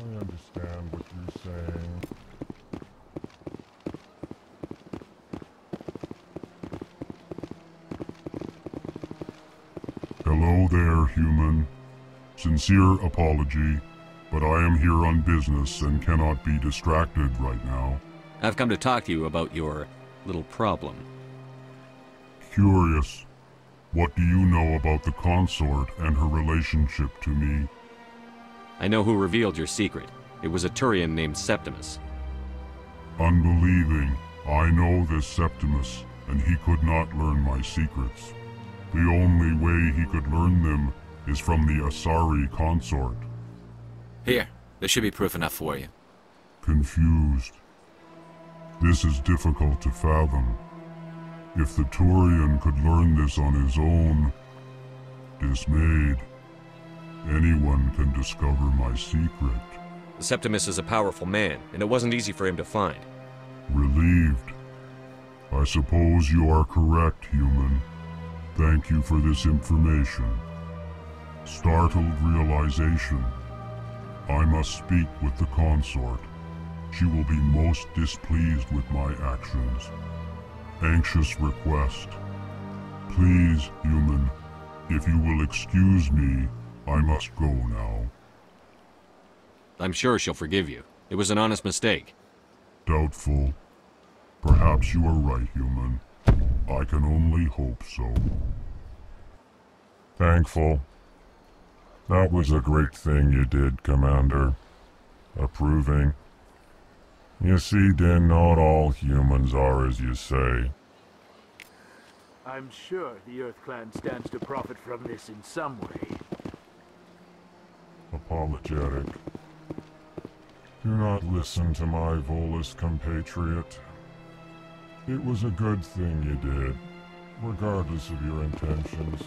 I understand what you're saying. Hello there, human. Sincere apology, but I am here on business and cannot be distracted right now. I've come to talk to you about your little problem. Curious. What do you know about the consort and her relationship to me? I know who revealed your secret. It was a Turian named Septimus. Unbelieving. I know this Septimus, and he could not learn my secrets. The only way he could learn them is from the Asari consort. Here, there should be proof enough for you. Confused. This is difficult to fathom. If the Turian could learn this on his own, dismayed, anyone can discover my secret. Septimus is a powerful man, and it wasn't easy for him to find. Relieved. I suppose you are correct, human. Thank you for this information. Startled realization. I must speak with the consort. She will be most displeased with my actions. Anxious request. Please, human, if you will excuse me, I must go now. I'm sure she'll forgive you. It was an honest mistake. Doubtful. Perhaps you are right, human. I can only hope so. Thankful. That was a great thing you did, Commander. Approving. You see, Din, not all humans are as you say. I'm sure the Earth Clan stands to profit from this in some way. Apologetic. Do not listen to my Volus compatriot. It was a good thing you did, regardless of your intentions.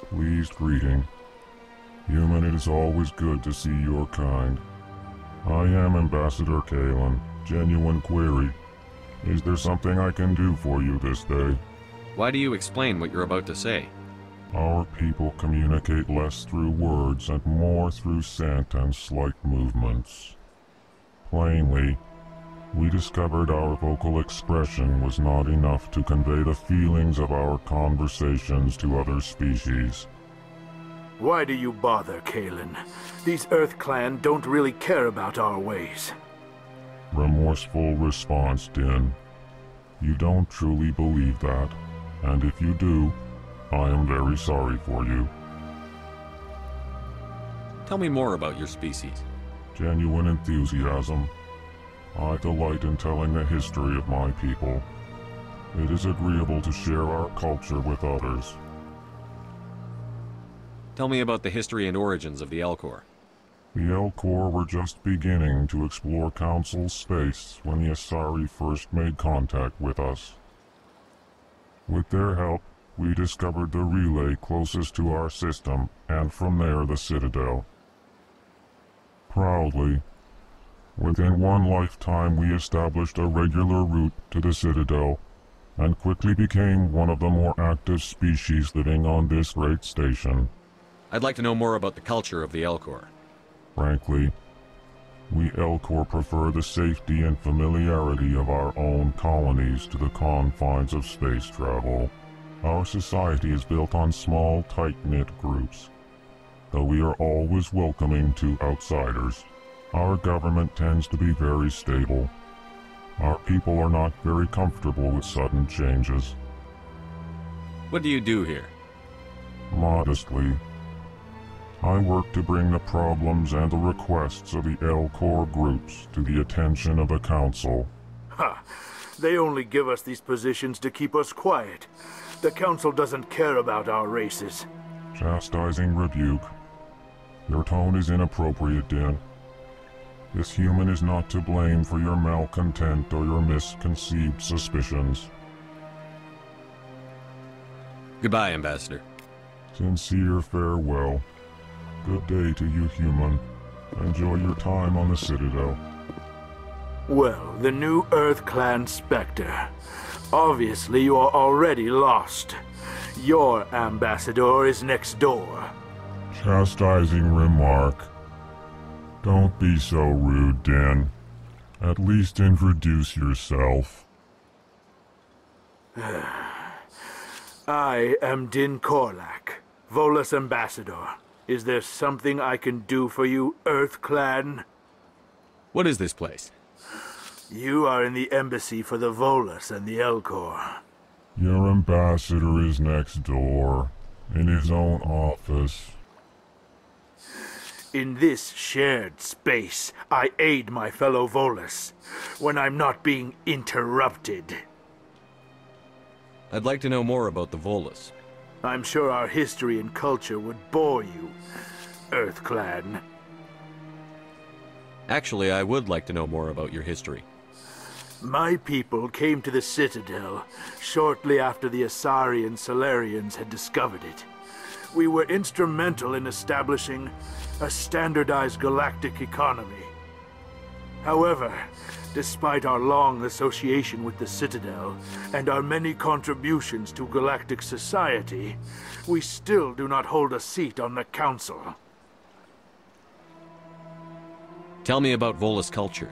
Pleased greeting. Human, it is always good to see your kind. I am Ambassador Kalen. Genuine query. Is there something I can do for you this day? Why do you explain what you're about to say? Our people communicate less through words and more through scent and slight movements. Plainly, we discovered our vocal expression was not enough to convey the feelings of our conversations to other species. Why do you bother, Kalen? These Earth Clan don't really care about our ways. Remorseful response, Din. You don't truly believe that, and if you do, I am very sorry for you. Tell me more about your species. Genuine enthusiasm. I delight in telling the history of my people. It is agreeable to share our culture with others. Tell me about the history and origins of the Elcor. The Elcor were just beginning to explore Council space when the Asari first made contact with us. With their help, we discovered the relay closest to our system, and from there the Citadel. Proudly, within one lifetime we established a regular route to the Citadel, and quickly became one of the more active species living on this great station. I'd like to know more about the culture of the Elcor. Frankly, we Elcor prefer the safety and familiarity of our own colonies to the confines of space travel. Our society is built on small, tight-knit groups. Though we are always welcoming to outsiders, our government tends to be very stable. Our people are not very comfortable with sudden changes. What do you do here? Modestly, I work to bring the problems and the requests of the Elcor groups to the attention of the Council. Ha! They only give us these positions to keep us quiet. The Council doesn't care about our races. Chastising rebuke. Your tone is inappropriate, Din. This human is not to blame for your malcontent or your misconceived suspicions. Goodbye, Ambassador. Sincere farewell. Good day to you, human. Enjoy your time on the Citadel. Well, the new Earth Clan Spectre. Obviously you are already lost. Your ambassador is next door. Chastising remark. Don't be so rude, Din. At least introduce yourself. I am Din Korlak, Volus ambassador. Is there something I can do for you, Earth Clan? What is this place? You are in the embassy for the Volus and the Elcor. Your ambassador is next door, in his own office. In this shared space, I aid my fellow Volus when I'm not being interrupted. I'd like to know more about the Volus. I'm sure our history and culture would bore you, Earth Clan. Actually, I would like to know more about your history. My people came to the Citadel shortly after the Asari and Solarians had discovered it. We were instrumental in establishing a standardized galactic economy. However, despite our long association with the Citadel and our many contributions to galactic society, we still do not hold a seat on the Council. Tell me about Volus culture.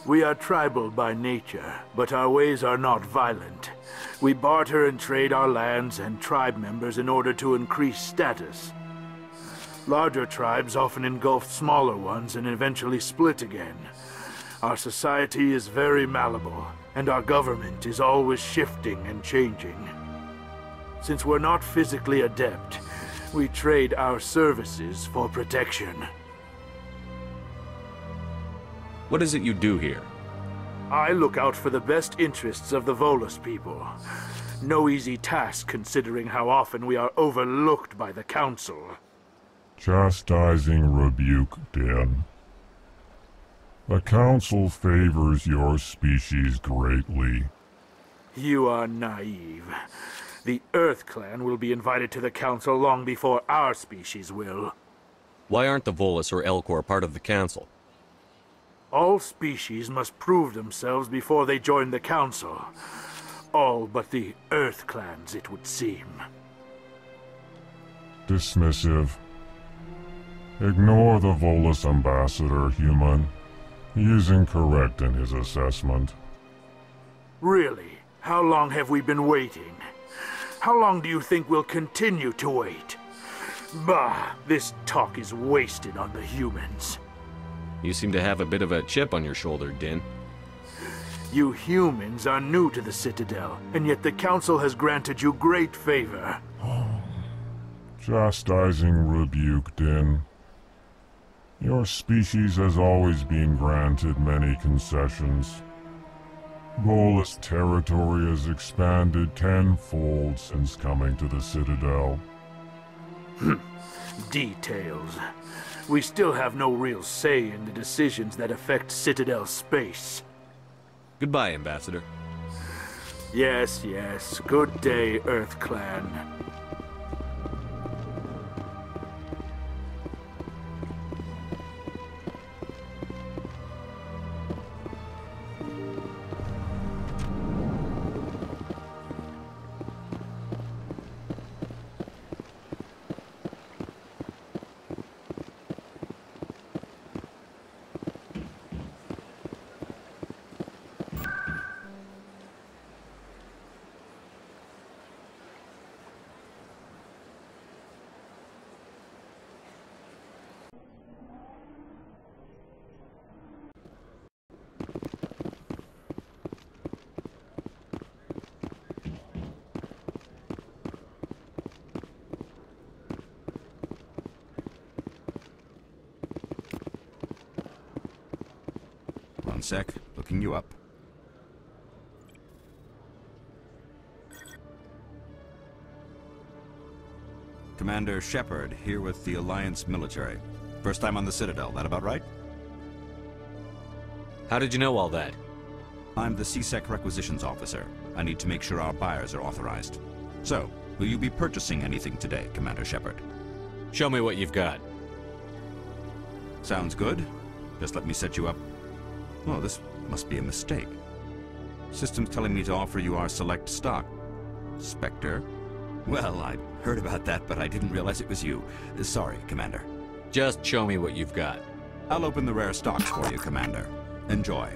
We are tribal by nature, but our ways are not violent. We barter and trade our lands and tribe members in order to increase status. Larger tribes often engulf smaller ones and eventually split again. Our society is very malleable, and our government is always shifting and changing. Since we're not physically adept, we trade our services for protection. What is it you do here? I look out for the best interests of the Volus people. No easy task considering how often we are overlooked by the Council. Chastising rebuke, Din. The Council favors your species greatly. You are naive. The Earth Clan will be invited to the Council long before our species will. Why aren't the Volus or Elcor part of the Council? All species must prove themselves before they join the Council. All but the Earth Clans, it would seem. Dismissive. Ignore the Volus ambassador, human. He is incorrect in his assessment. Really? How long have we been waiting? How long do you think we'll continue to wait? Bah, this talk is wasted on the humans. You seem to have a bit of a chip on your shoulder, Din. You humans are new to the Citadel, and yet the Council has granted you great favor. Chastising rebuke, Din. Your species has always been granted many concessions. Volus territory has expanded tenfold since coming to the Citadel. Details. We still have no real say in the decisions that affect Citadel space. Goodbye, Ambassador. Yes, yes. Good day, Earth Clan. One sec, looking you up. Commander Shepard, here with the Alliance military. First time on the Citadel, that about right? How did you know all that? I'm the CSEC Requisitions Officer. I need to make sure our buyers are authorized. So, will you be purchasing anything today, Commander Shepard? Show me what you've got. Sounds good. Just let me set you up. Oh, this must be a mistake. System's telling me to offer you our select stock. Spectre. Well, I heard about that, but I didn't realize it was you. Sorry, Commander. Just show me what you've got. I'll open the rare stocks for you, Commander. Enjoy.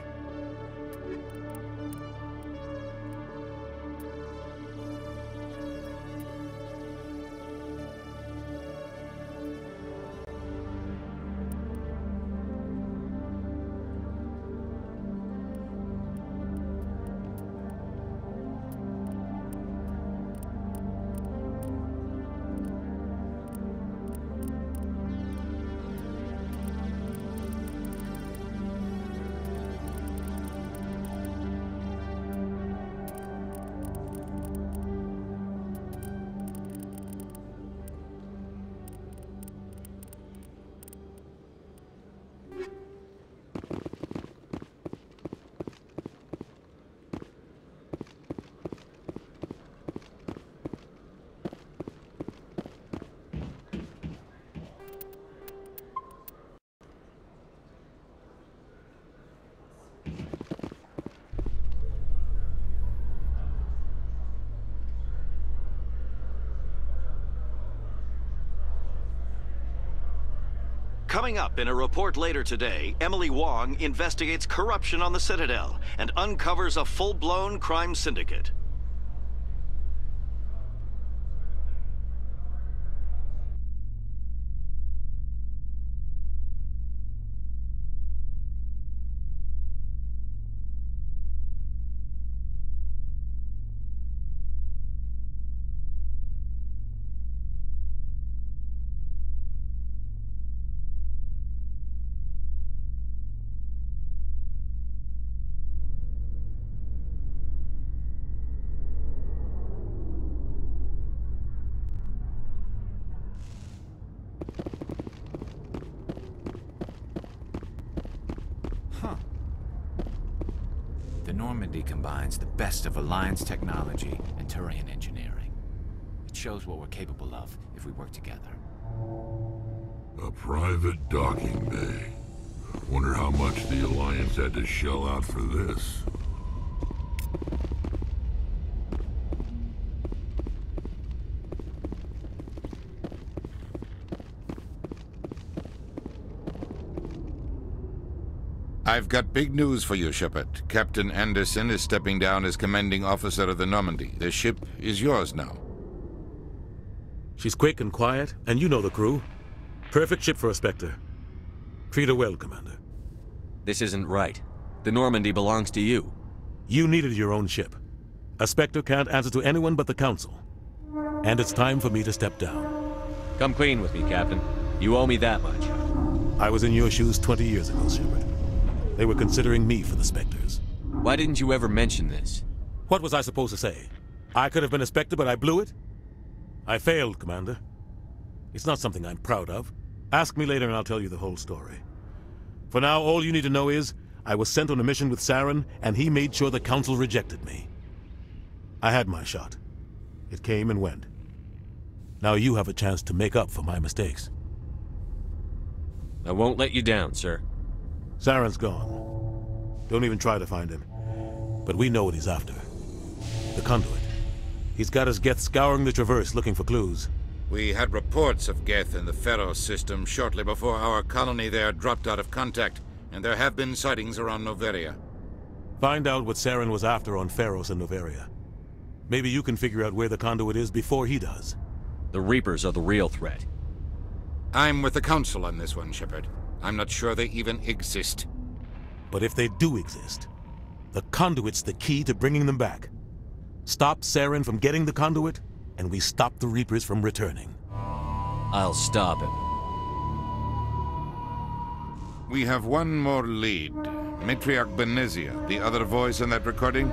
Coming up in a report later today, Emily Wong investigates corruption on the Citadel and uncovers a full-blown crime syndicate. The Normandy combines the best of Alliance technology and Turian engineering. It shows what we're capable of if we work together. A private docking bay. Wonder how much the Alliance had to shell out for this. I've got big news for you, Shepard. Captain Anderson is stepping down as commanding officer of the Normandy. The ship is yours now. She's quick and quiet, and you know the crew. Perfect ship for a Spectre. Treat her well, Commander. This isn't right. The Normandy belongs to you. You needed your own ship. A Spectre can't answer to anyone but the Council. And it's time for me to step down. Come clean with me, Captain. You owe me that much. I was in your shoes 20 years ago, Shepard. They were considering me for the Spectres. Why didn't you ever mention this? What was I supposed to say? I could have been a Spectre, but I blew it? I failed, Commander. It's not something I'm proud of. Ask me later and I'll tell you the whole story. For now, all you need to know is, I was sent on a mission with Saren, and he made sure the Council rejected me. I had my shot. It came and went. Now you have a chance to make up for my mistakes. I won't let you down, sir. Saren's gone. Don't even try to find him. But we know what he's after. The conduit. He's got his Geth scouring the Traverse looking for clues. We had reports of Geth in the Pharaoh system shortly before our colony there dropped out of contact, and there have been sightings around Noveria. Find out what Saren was after on Pharos and Noveria. Maybe you can figure out where the conduit is before he does. The Reapers are the real threat. I'm with the Council on this one, Shepard. I'm not sure they even exist. But if they do exist, the conduit's the key to bringing them back. Stop Saren from getting the conduit, and we stop the Reapers from returning. I'll stop him. We have one more lead. Matriarch Benezia, the other voice in that recording.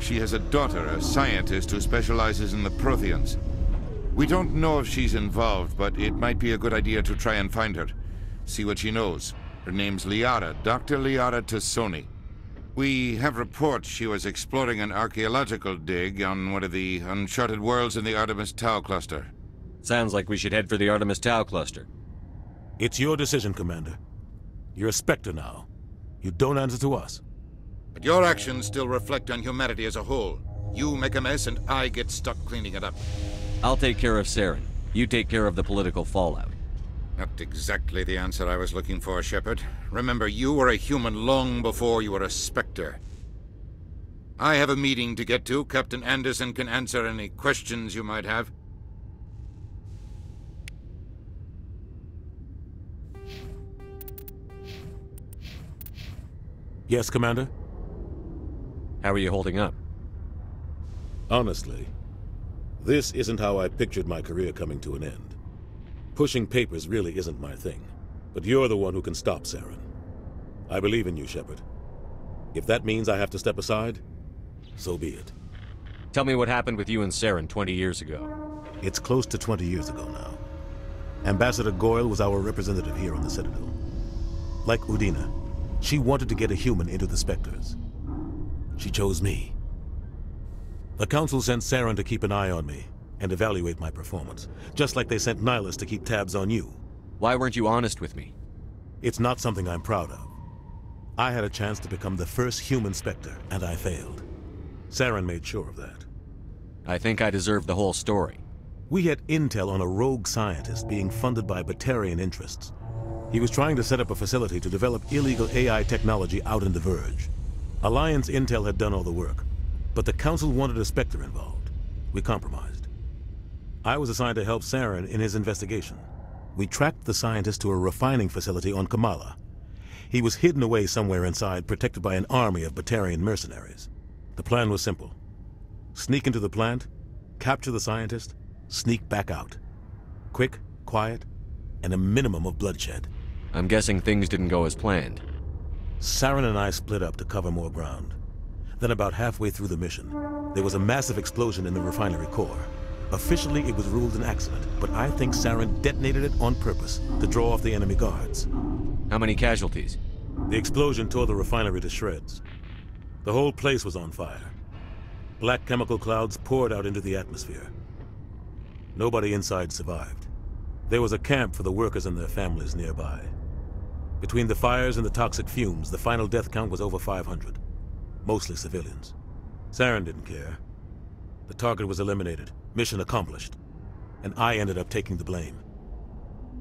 She has a daughter, a scientist who specializes in the Protheans. We don't know if she's involved, but it might be a good idea to try and find her. See what she knows. Her name's Liara, Dr. Liara Tassoni. We have reports she was exploring an archaeological dig on one of the uncharted worlds in the Artemis Tau cluster. Sounds like we should head for the Artemis Tau cluster. It's your decision, Commander. You're a Spectre now. You don't answer to us. But your actions still reflect on humanity as a whole. You make a mess and I get stuck cleaning it up. I'll take care of Saren. You take care of the political fallout. Not exactly the answer I was looking for, Shepard. Remember, you were a human long before you were a Spectre. I have a meeting to get to. Captain Anderson can answer any questions you might have. Yes, Commander? How are you holding up? Honestly, this isn't how I pictured my career coming to an end. Pushing papers really isn't my thing, but you're the one who can stop Saren. I believe in you, Shepard. If that means I have to step aside, so be it. Tell me what happened with you and Saren 20 years ago. It's close to 20 years ago now. Ambassador Goyle was our representative here on the Citadel. Like Udina, she wanted to get a human into the Spectres. She chose me. The Council sent Saren to keep an eye on me and evaluate my performance, just like they sent Nihilus to keep tabs on you. Why weren't you honest with me? It's not something I'm proud of. I had a chance to become the first human Spectre, and I failed. Saren made sure of that. I think I deserve the whole story. We had intel on a rogue scientist being funded by Batarian interests. He was trying to set up a facility to develop illegal AI technology out in the Verge. Alliance intel had done all the work, but the Council wanted a Spectre involved. We compromised. I was assigned to help Saren in his investigation. We tracked the scientist to a refining facility on Kamala. He was hidden away somewhere inside, protected by an army of Batarian mercenaries. The plan was simple. Sneak into the plant, capture the scientist, sneak back out. Quick, quiet, and a minimum of bloodshed. I'm guessing things didn't go as planned. Saren and I split up to cover more ground. Then about halfway through the mission, there was a massive explosion in the refinery core. Officially, it was ruled an accident, but I think Saren detonated it on purpose to draw off the enemy guards. How many casualties? The explosion tore the refinery to shreds. The whole place was on fire. Black chemical clouds poured out into the atmosphere. Nobody inside survived. There was a camp for the workers and their families nearby. Between the fires and the toxic fumes, the final death count was over 500. Mostly civilians. Saren didn't care. The target was eliminated, mission accomplished, and I ended up taking the blame.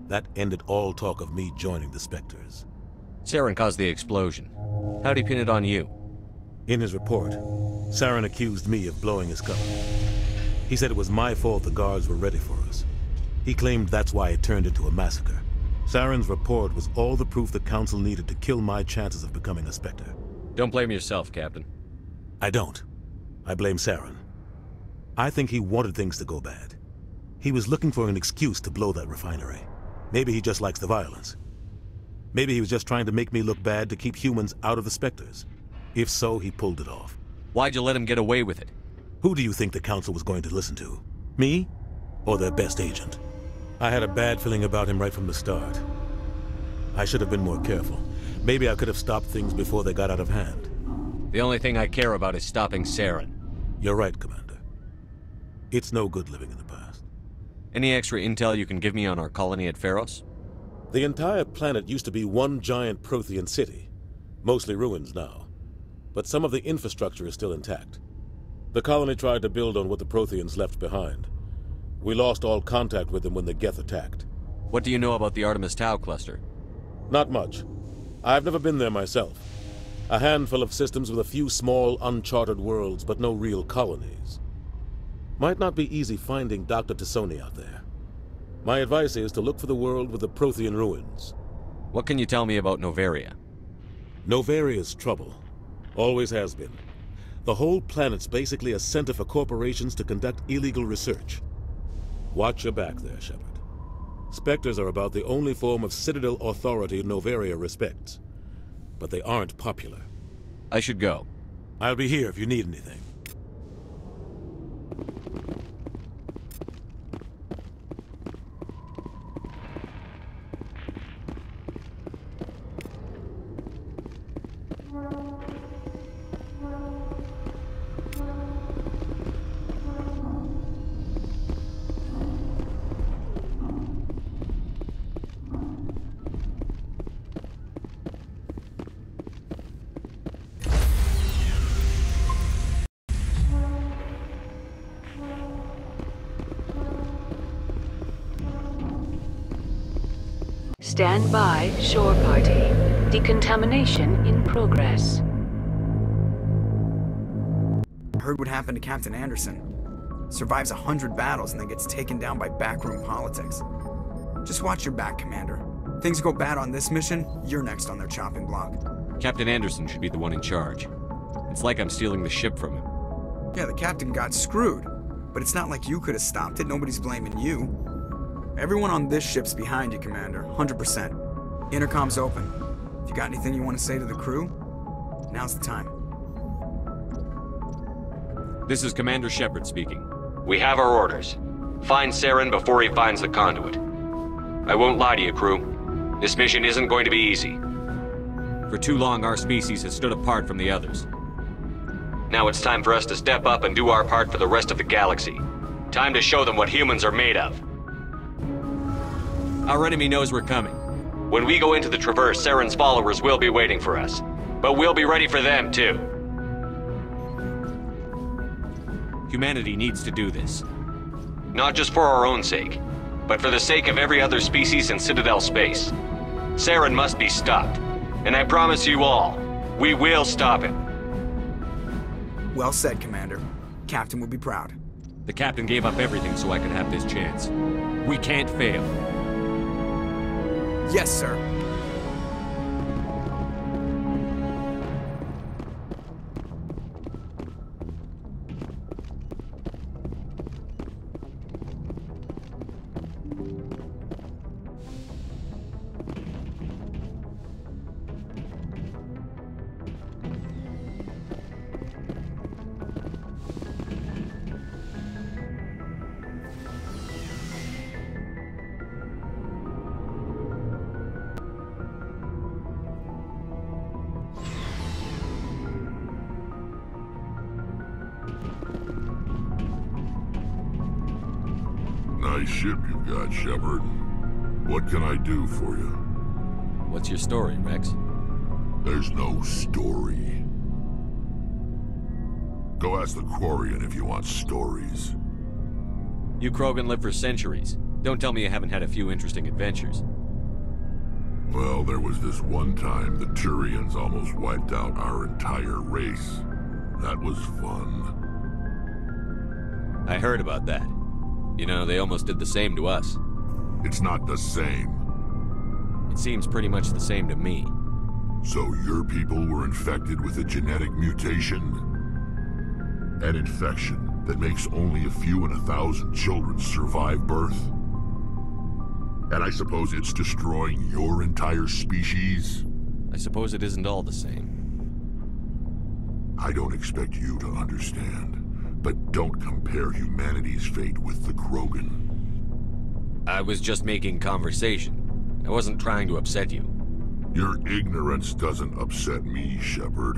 That ended all talk of me joining the Spectres. Saren caused the explosion. How'd he pin it on you? In his report, Saren accused me of blowing his cover. He said it was my fault the guards were ready for us. He claimed that's why it turned into a massacre. Saren's report was all the proof the Council needed to kill my chances of becoming a Spectre. Don't blame yourself, Captain. I don't. I blame Saren. I think he wanted things to go bad. He was looking for an excuse to blow that refinery. Maybe he just likes the violence. Maybe he was just trying to make me look bad to keep humans out of the Spectres. If so, he pulled it off. Why'd you let him get away with it? Who do you think the Council was going to listen to? Me? Or their best agent? I had a bad feeling about him right from the start. I should have been more careful. Maybe I could have stopped things before they got out of hand. The only thing I care about is stopping Saren. You're right, Commander. It's no good living in the past. Any extra intel you can give me on our colony at Pharos? The entire planet used to be one giant Prothean city. Mostly ruins now. But some of the infrastructure is still intact. The colony tried to build on what the Protheans left behind. We lost all contact with them when the Geth attacked. What do you know about the Artemis Tau cluster? Not much. I've never been there myself. A handful of systems with a few small, uncharted worlds, but no real colonies. Might not be easy finding Dr. Tassoni out there. My advice is to look for the world with the Prothean ruins. What can you tell me about Novaria? Novaria's trouble. Always has been. The whole planet's basically a center for corporations to conduct illegal research. Watch your back there, Shepard. Spectres are about the only form of Citadel authority Novaria respects. But they aren't popular. I should go. I'll be here if you need anything. Stand by, shore party. Decontamination in progress. Heard what happened to Captain Anderson. Survives 100 battles and then gets taken down by backroom politics. Just watch your back, Commander. Things go bad on this mission, you're next on their chopping block. Captain Anderson should be the one in charge. It's like I'm stealing the ship from him. Yeah, the captain got screwed. But it's not like you could have stopped it. Nobody's blaming you. Everyone on this ship's behind you, Commander. 100%. Intercom's open. If you got anything you want to say to the crew, now's the time. This is Commander Shepard speaking. We have our orders. Find Saren before he finds the conduit. I won't lie to you, crew. This mission isn't going to be easy. For too long, our species has stood apart from the others. Now it's time for us to step up and do our part for the rest of the galaxy. Time to show them what humans are made of. Our enemy knows we're coming. When we go into the Traverse, Saren's followers will be waiting for us. But we'll be ready for them, too. Humanity needs to do this. Not just for our own sake, but for the sake of every other species in Citadel space. Saren must be stopped. And I promise you all, we will stop him. Well said, Commander. Captain will be proud. The captain gave up everything so I could have this chance. We can't fail. Yes, sir. Nice ship you've got, Shepard. What can I do for you? What's your story, Rex? There's no story. Go ask the Quarian if you want stories. You Krogan live for centuries. Don't tell me you haven't had a few interesting adventures. Well, there was this one time the Turians almost wiped out our entire race. That was fun. I heard about that. You know, they almost did the same to us. It's not the same. It seems pretty much the same to me. So your people were infected with a genetic mutation? An infection that makes only a few in 1,000 children survive birth? And I suppose it's destroying your entire species? I suppose it isn't all the same. I don't expect you to understand, but don't compare humanity's fate with the Krogan. I was just making conversation. I wasn't trying to upset you. Your ignorance doesn't upset me, Shepard.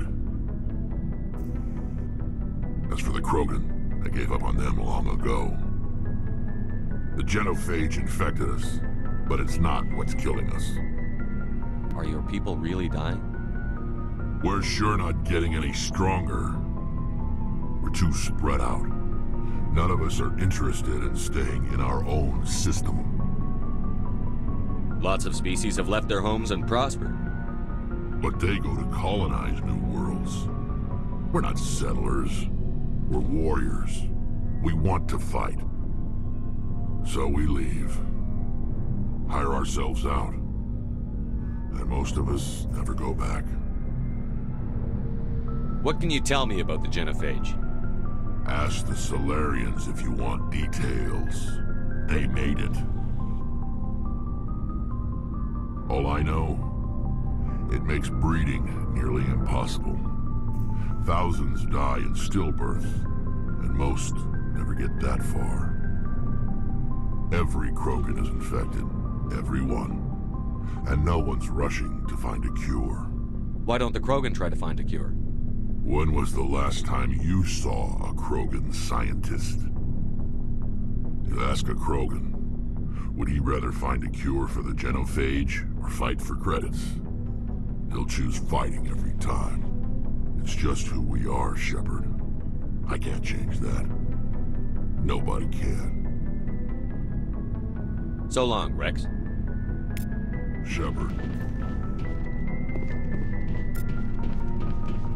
As for the Krogan, I gave up on them long ago. The genophage infected us, but it's not what's killing us. Are your people really dying? We're sure not getting any stronger. We're too spread out. None of us are interested in staying in our own system. Lots of species have left their homes and prospered. But they go to colonize new worlds. We're not settlers. We're warriors. We want to fight. So we leave. Hire ourselves out. And most of us never go back. What can you tell me about the genophage? Ask the Solarians if you want details. They made it. All I know, it makes breeding nearly impossible. Thousands die in stillbirth, and most never get that far. Every Krogan is infected. Every one. And no one's rushing to find a cure. Why don't the Krogan try to find a cure? When was the last time you saw a Krogan scientist? You ask a Krogan, would he rather find a cure for the genophage or fight for credits? He'll choose fighting every time. It's just who we are, Shepard. I can't change that. Nobody can. So long, Rex. Shepard.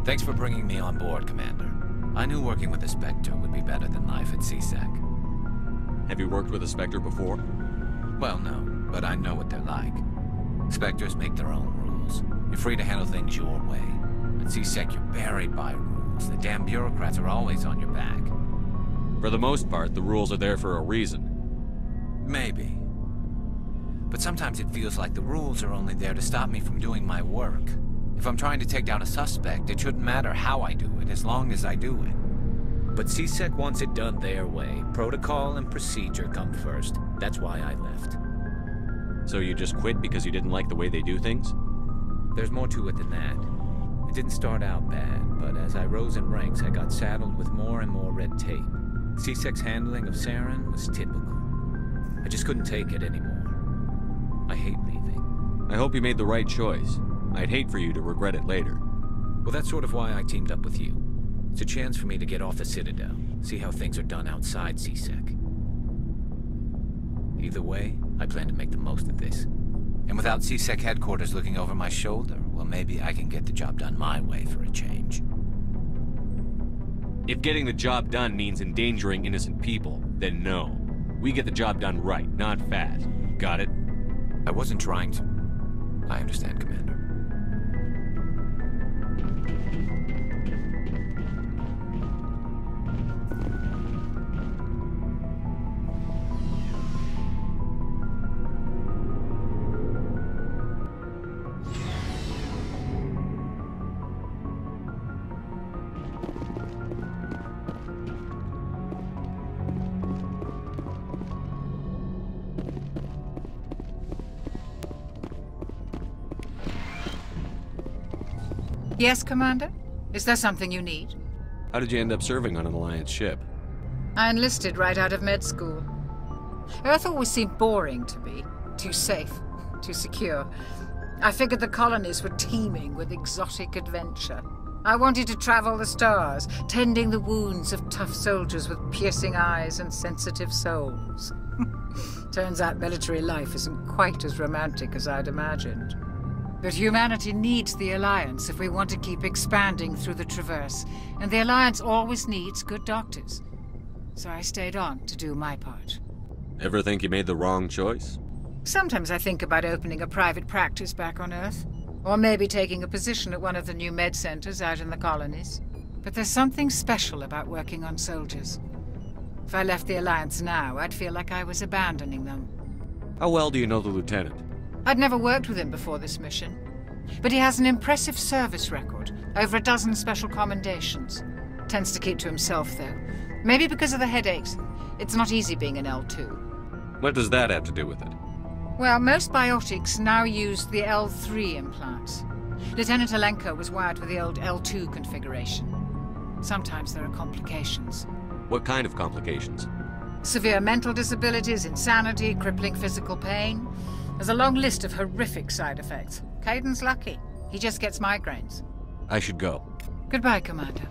Thanks for bringing me on board, Commander. I knew working with a Spectre would be better than life at CSEC. Have you worked with a Spectre before? Well, no, but I know what they're like. Spectres make their own rules. You're free to handle things your way. At CSEC, you're buried by rules. The damn bureaucrats are always on your back. For the most part, the rules are there for a reason. Maybe. But sometimes it feels like the rules are only there to stop me from doing my work. If I'm trying to take down a suspect, it shouldn't matter how I do it, as long as I do it. But CSEC wants it done their way. Protocol and procedure come first. That's why I left. So you just quit because you didn't like the way they do things? There's more to it than that. It didn't start out bad, but as I rose in ranks, I got saddled with more and more red tape. CSEC's handling of Saren was typical. I just couldn't take it anymore. I hate leaving. I hope you made the right choice. I'd hate for you to regret it later. Well, that's sort of why I teamed up with you. It's a chance for me to get off the Citadel, see how things are done outside CSEC. Either way, I plan to make the most of this. And without CSEC headquarters looking over my shoulder, well, maybe I can get the job done my way for a change. If getting the job done means endangering innocent people, then no. We get the job done right, not fast. Got it? I wasn't trying to. I understand, Commander. Yes, Commander? Is there something you need? How did you end up serving on an Alliance ship? I enlisted right out of med school. Earth always seemed boring to me. Too safe, too secure. I figured the colonies were teeming with exotic adventure. I wanted to travel the stars, tending the wounds of tough soldiers with piercing eyes and sensitive souls. Turns out military life isn't quite as romantic as I'd imagined. But humanity needs the Alliance if we want to keep expanding through the Traverse, and the Alliance always needs good doctors. So I stayed on to do my part. Ever think you made the wrong choice? Sometimes I think about opening a private practice back on Earth, or maybe taking a position at one of the new med centers out in the colonies. But there's something special about working on soldiers. If I left the Alliance now, I'd feel like I was abandoning them. How well do you know the Lieutenant? I'd never worked with him before this mission. But he has an impressive service record, over a dozen special commendations. Tends to keep to himself, though. Maybe because of the headaches. It's not easy being an L2. What does that have to do with it? Well, most biotics now use the L3 implants. Lieutenant Alenko was wired with the old L2 configuration. Sometimes there are complications. What kind of complications? Severe mental disabilities, insanity, crippling physical pain. There's a long list of horrific side effects. Caden's lucky. He just gets migraines. I should go. Goodbye, Commander.